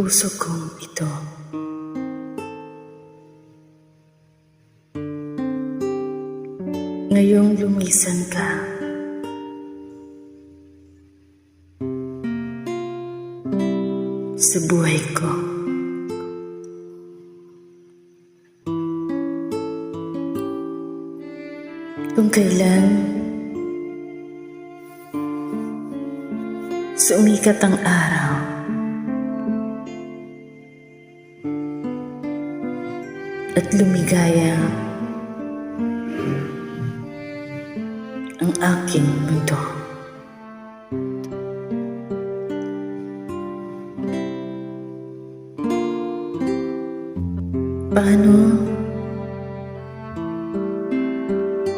puso kong ito. Ngayong lumisan ka, sa buhay ko. Kung kailan sumikat ang araw, at lumigaya ang aking mundo. Paano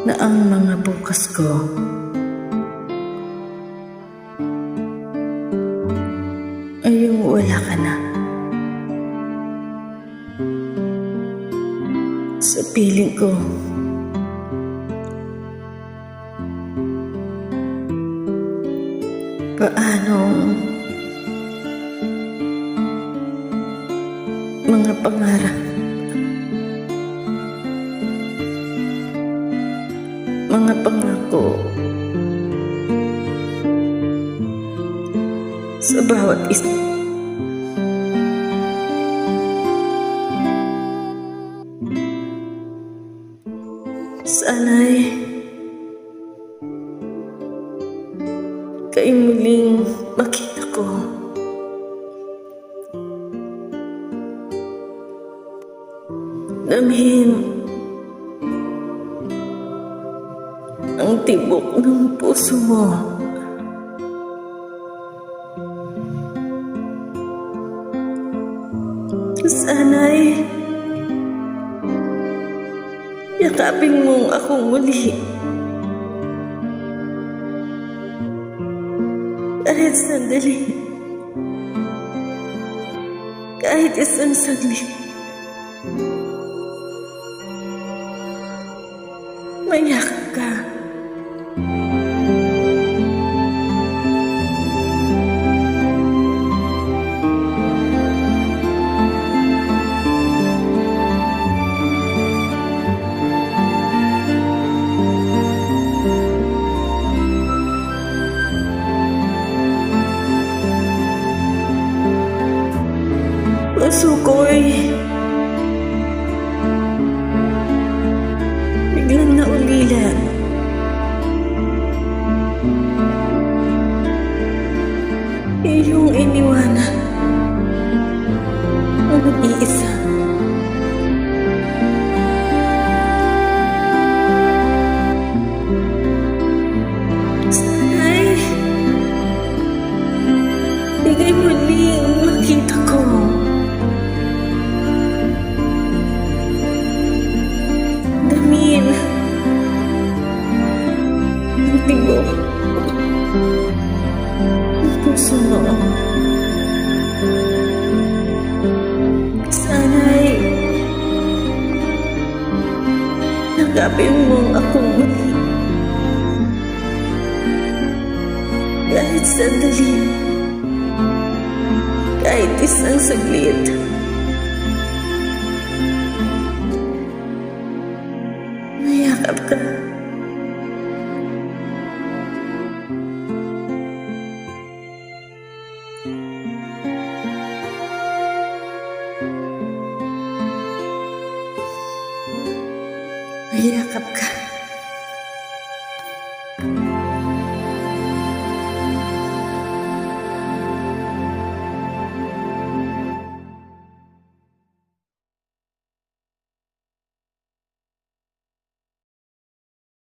na ang mga bukas ko ay yung wala ka na? Sa piling ko, paano mga pangarap, mga pangako sa bawat isa. Sana'y kayo muling makita ko. Damhin ang tibok ng puso mo. Sana'y yakapin mong ako muli. Kahit sandali, kahit isang saglit, mayakap ka. Puso ko'y biglang naulila. Iyong iniwanan ang nag-iisa. Sana'y bigay muling makita ko ang tibok ng puso mo. Sana'y nakapin mong akong muli. Kahit sandali, kahit isang saglit,